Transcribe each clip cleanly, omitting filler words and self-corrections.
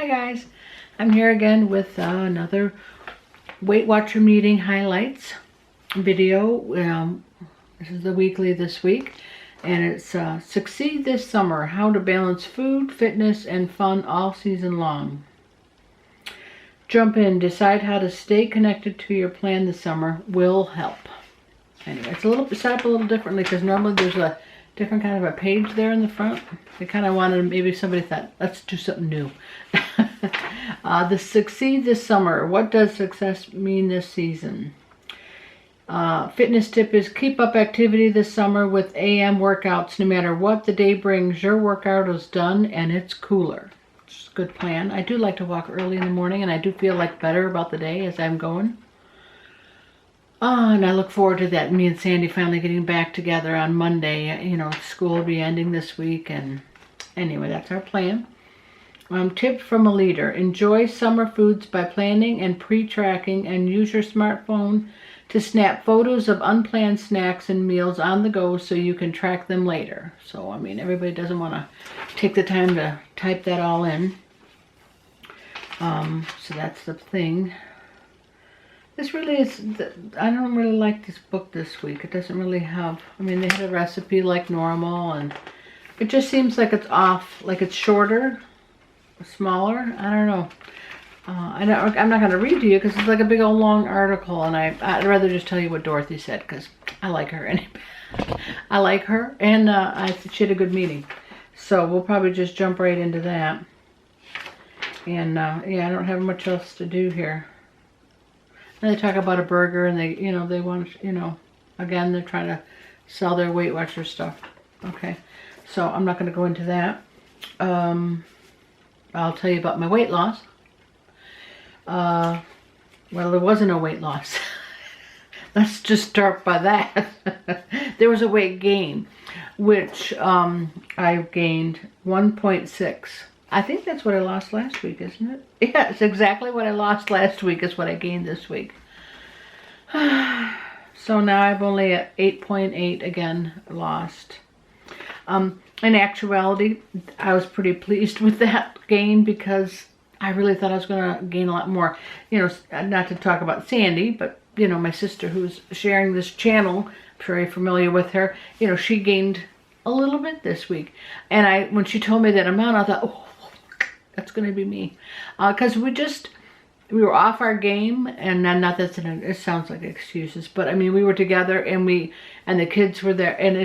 Hi guys, I'm here again with another Weight Watcher meeting highlights video. This is the weekly this week, and it's Succeed This Summer, How to Balance Food, Fitness, and Fun All Season Long. Jump in, decide how to stay connected to your plan this summer will help. Anyway, it's set up a little differently because normally there's a different kind of a page there in the front. I kind of wanted, maybe somebody thought, let's do something new. The Succeed This Summer. What does success mean this season? Fitness tip is keep up activity this summer with AM workouts. No matter what the day brings, your workout is done and it's cooler. It's a good plan. I do like to walk early in the morning, and I do feel like better about the day as I'm going. And I look forward to that. Me and Sandy finally getting back together on Monday. You know, school will be ending this week, and anyway, that's our plan. Tip from a leader. Enjoy summer foods by planning and pre-tracking, and use your smartphone to snap photos of unplanned snacks and meals on the go so you can track them later. So, I mean, everybody doesn't want to take the time to type that all in. So that's the thing. This really is, I don't really like this book this week. It doesn't really have, I mean, they had a recipe like normal, and it just seems like it's off, like it's shorter, smaller. I don't know. I'm not going to read to you because it's like a big old long article, and I'd rather just tell you what Dorothy said because I like her. And I like her, and she had a good meeting. So we'll probably just jump right into that. And yeah, I don't have much else to do here. And they talk about a burger, and they want, again, they're trying to sell their Weight Watcher stuff. Okay, so I'm not going to go into that. I'll tell you about my weight loss. Well, there wasn't a weight loss. Let's just start by that. There was a weight gain, which I gained 1.6. I think that's what I lost last week, isn't it? Yeah, it's exactly what I lost last week is what I gained this week. So now I'm only at 8.8 again lost. In actuality, I was pretty pleased with that gain because I really thought I was going to gain a lot more. Not to talk about Sandy, but, my sister who's sharing this channel, I'm very familiar with her, she gained a little bit this week. And when she told me that amount, I thought, oh, that's going to be me. Because we were off our game, and not that it sounds like excuses, but I mean, we were together, and the kids were there, and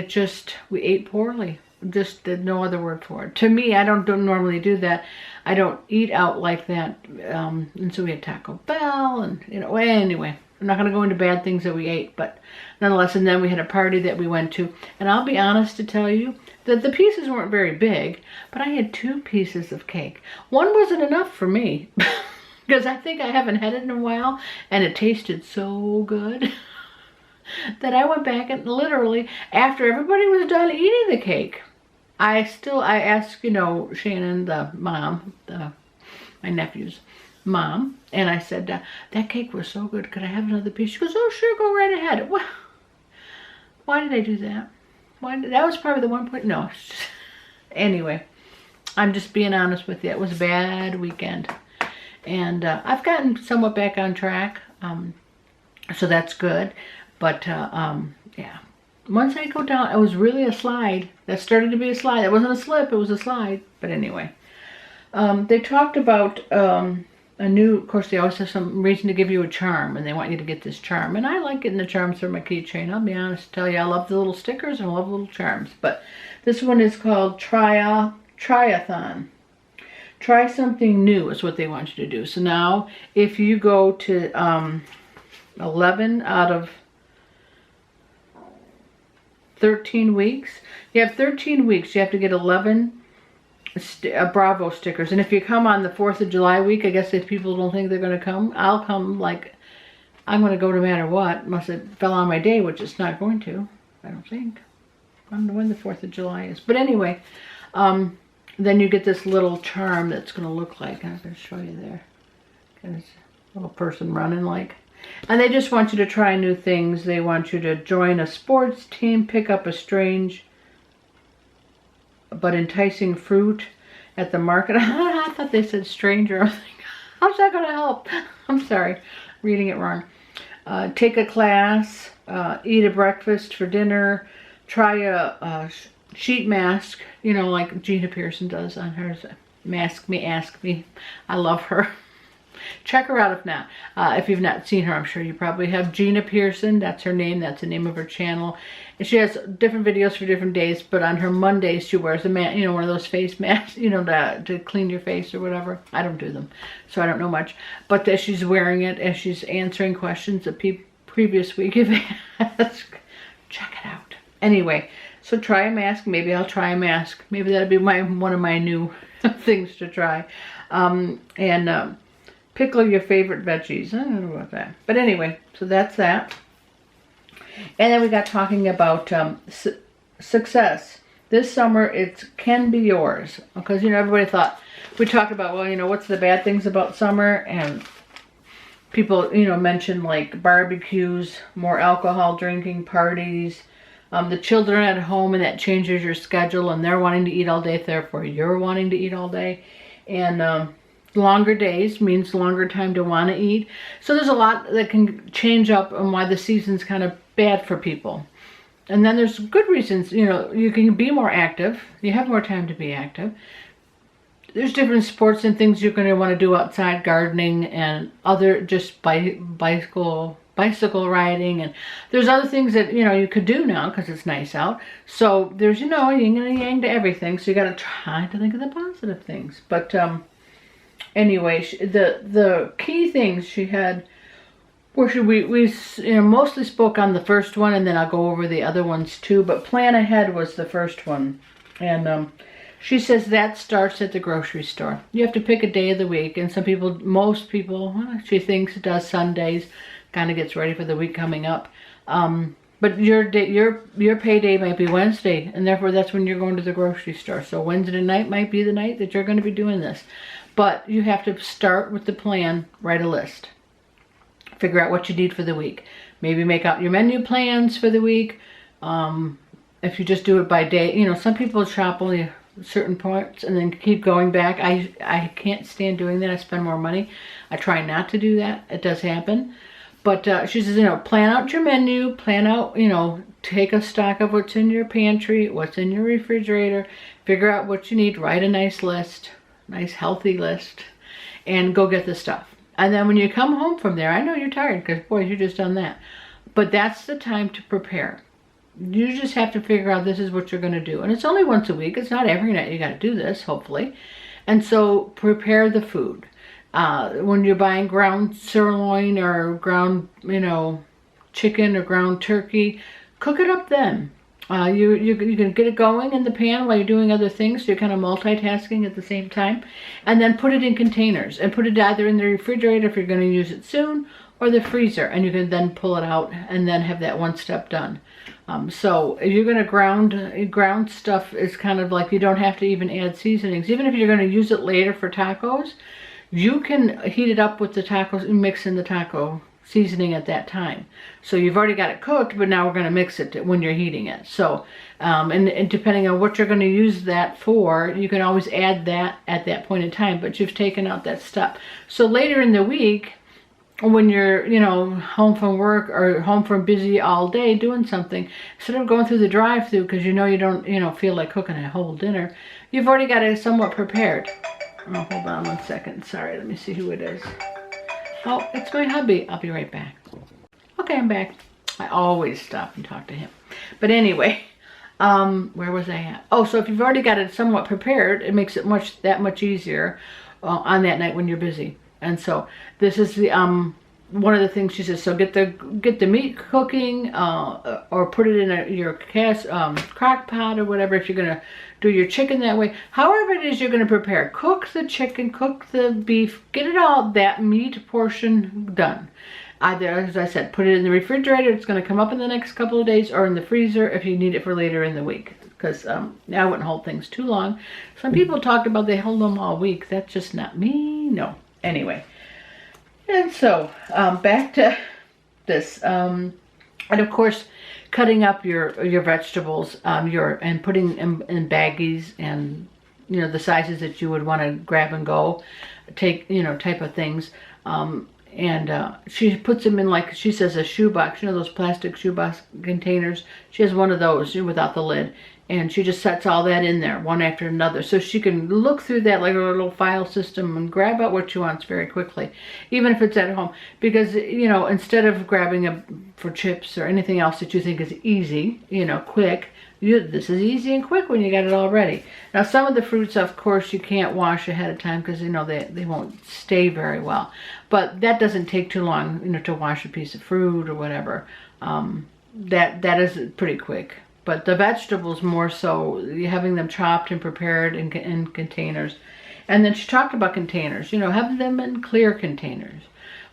we ate poorly. Just no other word for it. To me, I don't normally do that. I don't eat out like that. And so we had Taco Bell, and anyway, I'm not going to go into bad things that we ate, but nonetheless, and then we had a party that we went to, and I'll be honest to tell you that the pieces weren't very big, but I had 2 pieces of cake. One wasn't enough for me because I think I haven't had it in a while, and it tasted so good that I went back and literally, after everybody was done eating the cake, I asked, Shannon, the mom, my nephew's mom, and I said, that cake was so good, could I have another piece? She goes, oh sure, go right ahead. Well, why did I do that? That was probably the one point, no. Anyway, I'm just being honest with you. It was a bad weekend. And I've gotten somewhat back on track, so that's good. But yeah, once I go down, it was really a slide. That started to be a slide. It wasn't a slip, it was a slide. But anyway, they talked about of course, they always have some reason to give you a charm, and they want you to get this charm. And I like getting the charms for my keychain. I'll be honest to tell you, I love the little stickers and I love little charms. But this one is called Triathon. Try something new is what they want you to do. So now, if you go to 11 out of 13 weeks, you have 13 weeks. You have to get 11 Bravo stickers. And if you come on the 4th of July week, I guess if people don't think they're going to come, I'll come. Like, I'm going to go no matter what, unless it fell on my day, which it's not going to, I don't think. I don't know when the 4th of July is. But anyway, then you get this little charm that's going to look like, I'm going to show you there. There's a little person running like. And they just want you to try new things. They want you to join a sports team, pick up a strange but enticing fruit at the market. I thought thought they said stranger. I was like, how's that going to help? I'm sorry, reading it wrong. Take a class, eat a breakfast for dinner, try a sheet mask, you know, like Gina Pearson does on hers. Mask Me, Ask Me. I love her. Check her out if not. If you've not seen her, I'm sure you probably have. Gina Pearson, that's her name. That's the name of her channel. And she has different videos for different days, but on her Mondays, she wears a you know, one of those face masks, you know, to clean your face or whatever. I don't do them, so I don't know much. But as she's wearing it, as she's answering questions that previous week have asked, check it out. Anyway, so try a mask. Maybe I'll try a mask. Maybe that'll be one of my new things to try. Pickle your favorite veggies. I don't know about that. But anyway, so that's that. And then we got talking about success. This summer, it can be yours. Because, you know, everybody thought, we talked about, well, you know, what's the bad things about summer? And people, you know, mentioned like barbecues, more alcohol drinking, parties, the children at home, and that changes your schedule, and they're wanting to eat all day, therefore you're wanting to eat all day. And longer days means longer time to want to eat. So there's a lot that can change up on why the season's kind of bad for people. And then there's good reasons, you know, you can be more active. You have more time to be active. There's different sports and things you're going to want to do outside, gardening and other, just bicycle riding. And there's other things that, you know, you could do now because it's nice out. So there's, you know, yin and yang to everything. So you got to try to think of the positive things. But, anyway, the key things she had, we you know, mostly spoke on the first one, and then I'll go over the other ones too, but plan ahead was the first one. And she says that starts at the grocery store. You have to pick a day of the week, and most people, she thinks it does Sundays, kind of gets ready for the week coming up. But your payday might be Wednesday, and therefore that's when you're going to the grocery store. So Wednesday night might be the night that you're going to be doing this. But you have to start with the plan, write a list. Figure out what you need for the week. Maybe make out your menu plans for the week. If you just do it by day, you know, some people shop only certain parts and then keep going back. I can't stand doing that. I spend more money. I try not to do that. It does happen. But she says, you know, plan out your menu, plan out, you know, take a stock of what's in your pantry, what's in your refrigerator, figure out what you need, write a nice list, nice healthy list, and go get the stuff. And then when you come home from there, I know you're tired because, boy, you just done that. But that's the time to prepare. You just have to figure out this is what you're going to do. And it's only once a week. It's not every night you got to do this, hopefully. And so prepare the food. When you're buying ground sirloin or ground, you know, chicken or ground turkey, cook it up then. You can get it going in the pan while you're doing other things, so you're kind of multitasking at the same time. And then put it in containers and put it either in the refrigerator if you're going to use it soon, or the freezer, and you can then pull it out and then have that one step done. So if you're going to ground stuff is kind of like you don't have to even add seasonings. Even if you're going to use it later for tacos, you can heat it up with the tacos and mix in the taco seasoning at that time. So you've already got it cooked, but now we're going to mix it when you're heating it. So, and depending on what you're going to use that for, you can always add that at that point in time, but you've taken out that step. So later in the week, when you're, you know, home from work or home from busy all day doing something, instead of going through the drive-through because you know you don't, you know, feel like cooking a whole dinner, you've already got it somewhat prepared. Oh, hold on one second. Sorry, let me see who it is. Oh, it's my hubby. I'll be right back. Okay, I'm back. I always stop and talk to him. But anyway, where was I at? Oh, so if you've already got it somewhat prepared, it makes it that much easier on that night when you're busy. And so this is the one of the things she says. So get the meat cooking, or put it in your crock pot or whatever. If you're gonna do your chicken that way, however it is you're gonna prepare. Cook the chicken, cook the beef, get it all that meat portion done. Either, as I said, put it in the refrigerator. It's gonna come up in the next couple of days, or in the freezer if you need it for later in the week. Because I wouldn't hold things too long. Some people talked about they hold them all week. That's just not me. No. Anyway, and so back to this, and of course, cutting up your vegetables, and putting in baggies and you know, the sizes that you would want to grab and go, take, you know, type of things. She puts them in, like she says, a shoebox, you know, those plastic shoebox containers. She has one of those without the lid, and she just sets all that in there one after another, so she can look through that like a little file system and grab out what she wants very quickly, even if it's at home. Because, you know, instead of grabbing a for chips or anything else that you think is easy, you know, quick, this is easy and quick when you got it all ready. Now, some of the fruits, of course, you can't wash ahead of time because, you know, they won't stay very well. But that doesn't take too long, you know, to wash a piece of fruit or whatever. That is pretty quick. But the vegetables, more so, having them chopped and prepared in containers. And then she talked about containers. You know, have them in clear containers.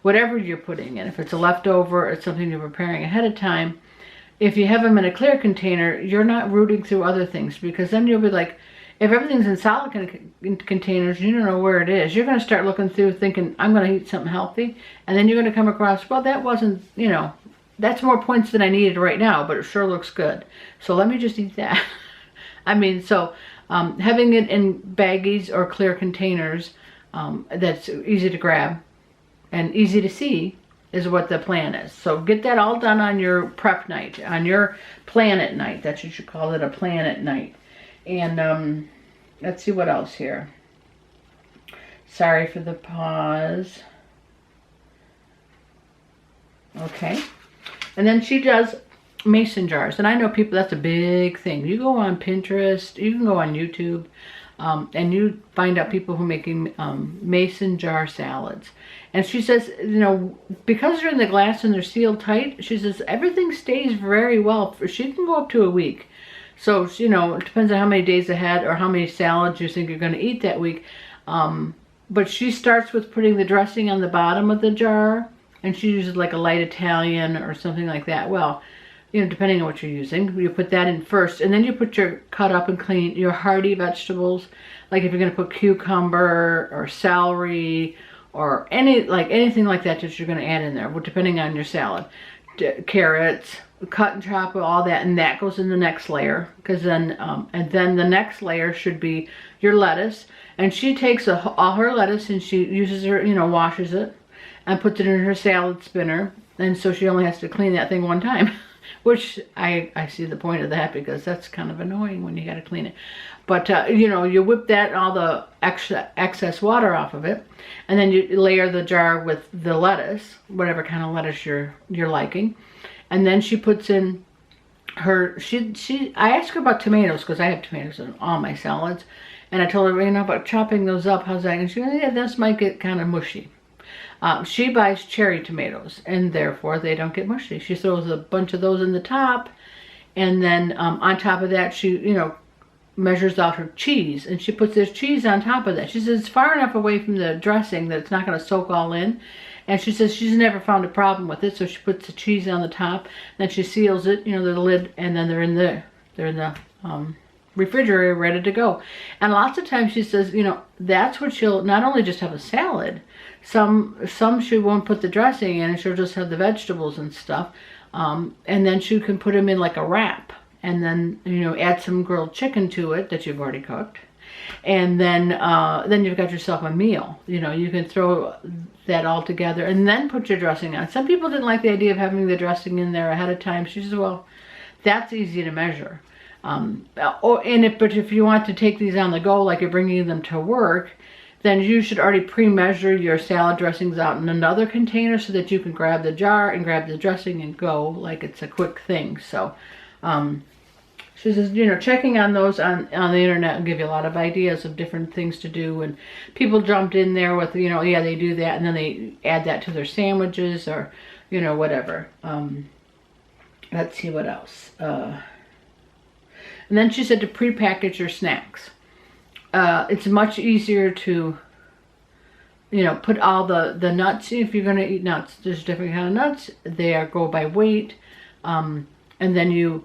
Whatever you're putting in. If it's a leftover, it's something you're preparing ahead of time. If you have them in a clear container, you're not rooting through other things, because then you'll be like, if everything's in solid containers, you don't know where it is. You're going to start looking through thinking, I'm going to eat something healthy. And then you're going to come across, well, that wasn't, you know, that's more points than I needed right now, but it sure looks good. So let me just eat that. I mean, so having it in baggies or clear containers that's easy to grab and easy to see is what the plan is. So get that all done on your prep night, on your planet night. That's what you call it, a planet night. And let's see what else here. Sorry for the pause. Okay. And then she does mason jars. And I know people, that's a big thing. You go on Pinterest, you can go on YouTube, and you find out people who are making mason jar salads. And she says, you know, because they're in the glass and they're sealed tight, she says everything stays very well. She can go up to a week. So, you know, it depends on how many days ahead or how many salads you think you're going to eat that week. But she starts with putting the dressing on the bottom of the jar, and she uses like a light Italian or something like that. Well, you know, depending on what you're using, you put that in first, and then you put your cut up and clean, your hearty vegetables, like if you're going to put cucumber or celery or anything like that that you're going to add in there, depending on your salad. Carrots, cut and chop, all that, and that goes in the next layer. Because then, and then the next layer should be your lettuce. And she takes all her lettuce and she uses her, you know, washes it and puts it in her salad spinner. And so she only has to clean that thing one time, which I see the point of that, because that's kind of annoying when you got to clean it. But, you know, you whip that, all the excess water off of it, and then you layer the jar with the lettuce, whatever kind of lettuce you're liking. And then she puts in her, I asked her about tomatoes, because I have tomatoes in all my salads. And I told her, you know, about chopping those up, how's that? And she goes, yeah, this might get kind of mushy. She buys cherry tomatoes, and therefore they don't get mushy. She throws a bunch of those in the top, and then on top of that, she, you know, measures out her cheese, and she puts this cheese on top of that. She says it's far enough away from the dressing that it's not going to soak all in. And she says she's never found a problem with it, so she puts the cheese on the top, then she seals it, you know, the lid, and then they're in the refrigerator ready to go. And lots of times she says, you know, that's what she'll not only just have a salad, some she won't put the dressing in, and she'll just have the vegetables and stuff, and then she can put them in like a wrap, and then, you know, add some grilled chicken to it that you've already cooked, and then you've got yourself a meal. You know, you can throw that all together and then put your dressing on. Some people didn't like the idea of having the dressing in there ahead of time. She says, well, that's easy to measure. But if you want to take these on the go, like you're bringing them to work, then you should already pre-measure your salad dressings out in another container so that you can grab the jar and grab the dressing and go, like it's a quick thing. So she says, you know, checking on those on the internet will give you a lot of ideas of different things to do. And people jumped in there with, you know, yeah, they do that, and then they add that to their sandwiches or, you know, whatever. Let's see what else. And then she said to pre-package your snacks. It's much easier to, you know, put all the nuts, if you're going to eat nuts. There's different kind of nuts. They go by weight. And then you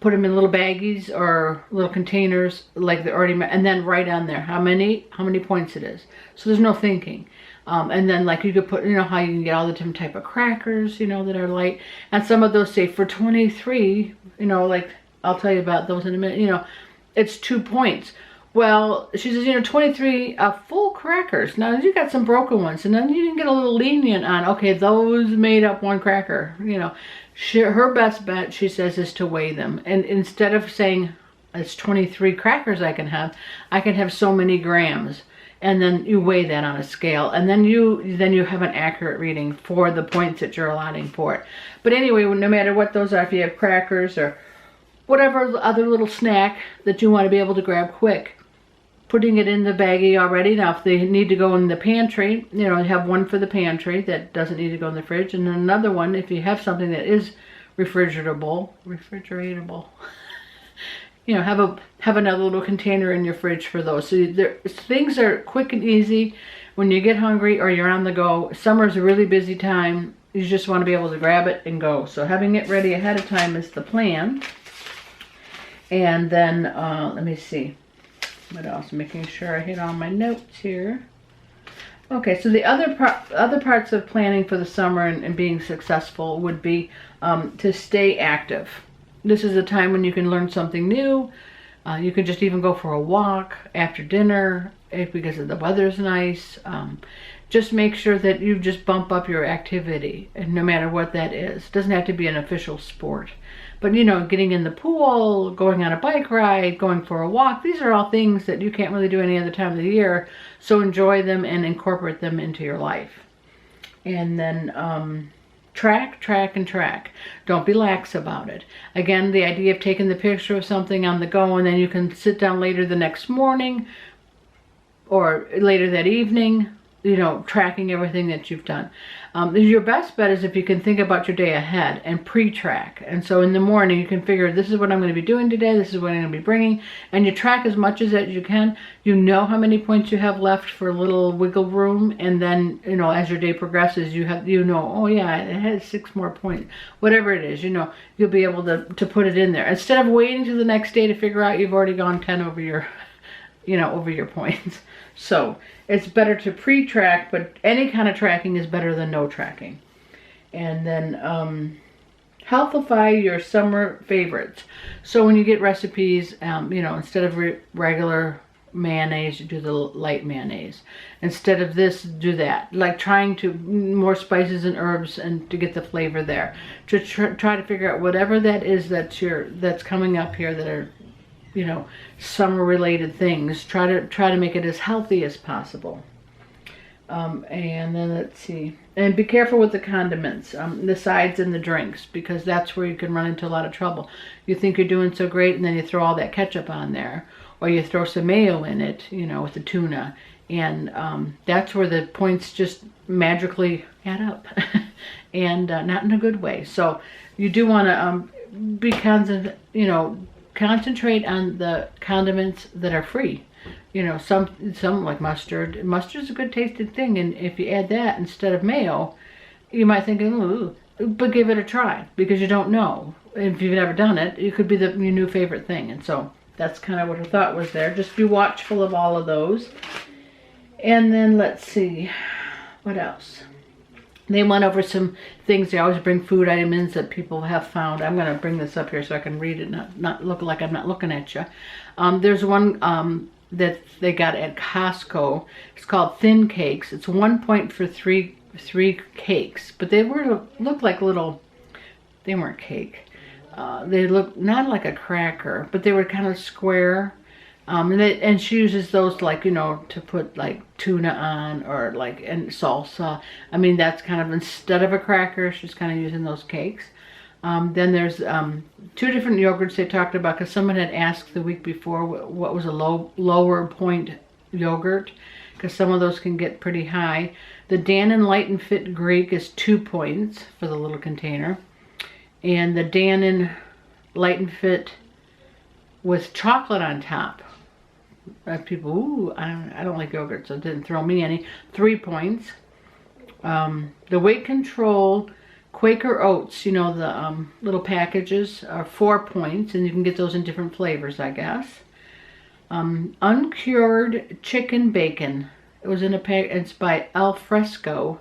put them in little baggies or little containers, like they're already, and then write on there how many points it is. So there's no thinking. And then, like, you could put, you know, how you can get all the different type of crackers, you know, that are light. And some of those say for 23, you know, like, I'll tell you about those in a minute. You know, it's 2 points. Well, she says, 23 full crackers. Now, you got some broken ones, and then you can get a little lenient on, okay, those made up one cracker. Her best bet, she says, is to weigh them. And instead of saying it's 23 crackers I can have so many grams. And then you weigh that on a scale, and then you have an accurate reading for the points that you're allotting for it. But anyway, no matter what those are, if you have crackers or whatever other little snack that you want to be able to grab quick, putting it in the baggie already. Now, if they need to go in the pantry, you have one for the pantry that doesn't need to go in the fridge, and then another one if you have something that is refrigeratable. Have another little container in your fridge for those. So things are quick and easy when you get hungry or you're on the go. Summer's a really busy time. You just want to be able to grab it and go. So having it ready ahead of time is the plan. And then, let me see. What else? Making sure I hit all my notes here. Okay, so the other parts of planning for the summer and being successful would be to stay active. This is a time when you can learn something new. You can just even go for a walk after dinner because the weather's nice. Just make sure that you just bump up your activity, and no matter what that is. It doesn't have to be an official sport. But, getting in the pool, going on a bike ride, going for a walk, these are all things that you can't really do any other time of the year. So enjoy them and incorporate them into your life. And then track. Don't be lax about it. Again, the idea of taking the picture of something on the go, and then you can sit down later the next morning or later that evening, tracking everything that you've done. Your best bet is if you can think about your day ahead and pre-track. And so in the morning you can figure, this is what I'm going to be doing today, this is what I'm going to be bringing, and you track as much as that you can. You know how many points you have left for a little wiggle room, and then as your day progresses, oh yeah, it has 6 more points, whatever it is. You'll be able to put it in there instead of waiting till the next day to figure out you've already gone 10 over your over your points. So it's better to pre-track, but any kind of tracking is better than no tracking. And then healthify your summer favorites. So when you get recipes, instead of regular mayonnaise, you do the light mayonnaise. Instead of this, do that. Like trying to more spices and herbs and to get the flavor there. To try to figure out whatever that is that's coming up here that are summer related things. Try to make it as healthy as possible. And then let's see, and be careful with the condiments, the sides and the drinks, because that's where you can run into a lot of trouble. You think you're doing so great, and then you throw all that ketchup on there, or you throw some mayo in it, with the tuna, and that's where the points just magically add up, and not in a good way. So you do want to be concentrate on the condiments that are free. Some like mustard. Mustard's a good tasting thing, and if you add that instead of mayo, you might think, ooh, but give it a try, because you don't know. If you've never done it, it could be your new favorite thing. And so that's kind of what her thought was there. Just be watchful of all of those. And then let's see, what else? They went over some things. They always bring food items that people have found. I'm going to bring this up here so I can read it, not look like I'm not looking at you. There's one that they got at Costco. It's called Thin Cakes. It's 1 point for three cakes, but they looked like little. They weren't cake. They looked not like a cracker, but they were kind of square. And she uses those to put like tuna on, or and salsa. I mean, that's kind of, instead of a cracker, she's kind of using those cakes. Then there's 2 different yogurts they talked about, because someone had asked the week before what was a lower point yogurt, because some of those can get pretty high. The Dannon Light and Fit Greek is 2 points for the little container. And the Dannon Light and Fit with chocolate on top. People, ooh, I don't like yogurt, so it didn't throw me any. 3 points. The Weight Control Quaker Oats, the little packages, are 4 points, and you can get those in different flavors, I guess. Uncured Chicken Bacon. It was in a pack. It's by Al Fresco.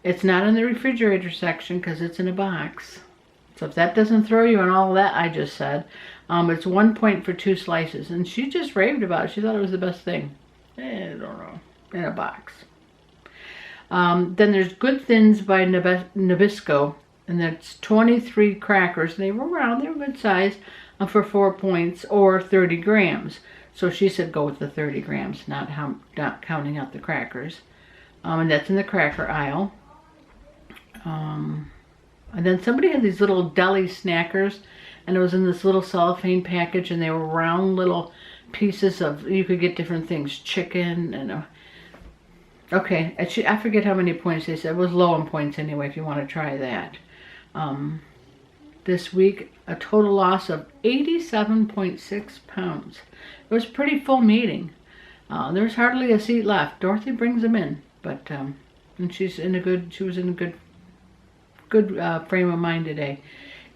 It's not in the refrigerator section because it's in a box. So if that doesn't throw you on all that I just said, It's 1 point for 2 slices, and she just raved about it. She thought it was the best thing. I don't know, in a box. Then there's Good Thins by Nabisco, and that's 23 crackers. They were round, they were good size, for 4 points or 30 grams. So she said go with the 30 grams, not counting out the crackers. And that's in the cracker aisle. And then somebody had these little deli snackers, and it was in this little cellophane package, and they were round little pieces of, you could get different things, chicken and okay, I forget how many points they said. It was low in points anyway, if you want to try that. This week, a total loss of 87.6 pounds. It was a pretty full meeting. There was hardly a seat left. Dorothy brings them in, but and she was in a good frame of mind today.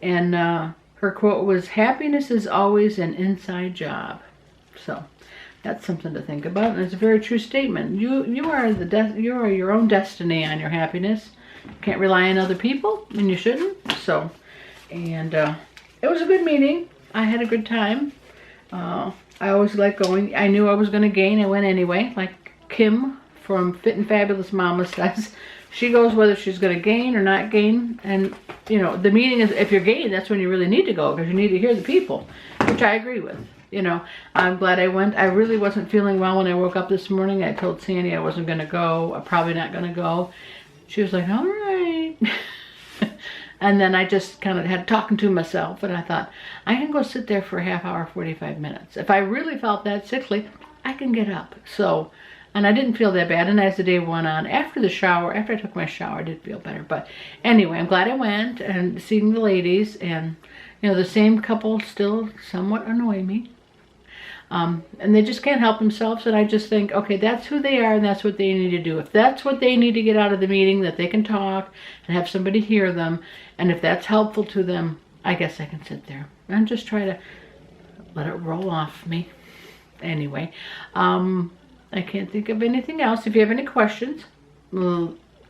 And her quote was, "Happiness is always an inside job." So that's something to think about, and it's a very true statement. You are your own destiny on your happiness. You can't rely on other people, and you shouldn't. So, and it was a good meeting. I had a good time. I always like going. I knew I was going to gain. I went anyway. Like Kim from Fit and Fabulous Mama says, she goes whether she's going to gain or not gain. And you know, the meeting is, if you're gaining, that's when you really need to go, because you need to hear the people, which I agree with. You know, I'm glad I went. I really wasn't feeling well when I woke up this morning. I told Sandy I wasn't going to go. I'm probably not going to go. She was like, all right. And then I just kind of had talking to myself, and I thought, I can go sit there for a half hour, 45 minutes. If I really felt that sickly, I can get up. So, and I didn't feel that bad. And as the day went on, after I took my shower, I did feel better. But anyway, I'm glad I went and seeing the ladies. And, you know, the same couple still somewhat annoy me. And they just can't help themselves, and I just think, okay, that's who they are, and that's what they need to do. If that's what they need to get out of the meeting, that they can talk and have somebody hear them, and if that's helpful to them, I guess I can sit there and just try to let it roll off me. Anyway, I can't think of anything else. If you have any questions,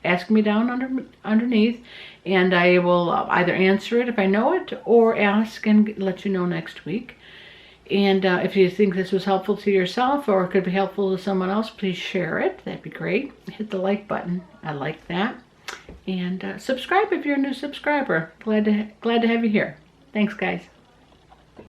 ask me down underneath, and I will either answer it if I know it, or ask and let you know next week. And if you think this was helpful to yourself or could be helpful to someone else, please share it. That'd be great. Hit the like button. I like that. And subscribe if you're a new subscriber. Glad to have you here. Thanks, guys.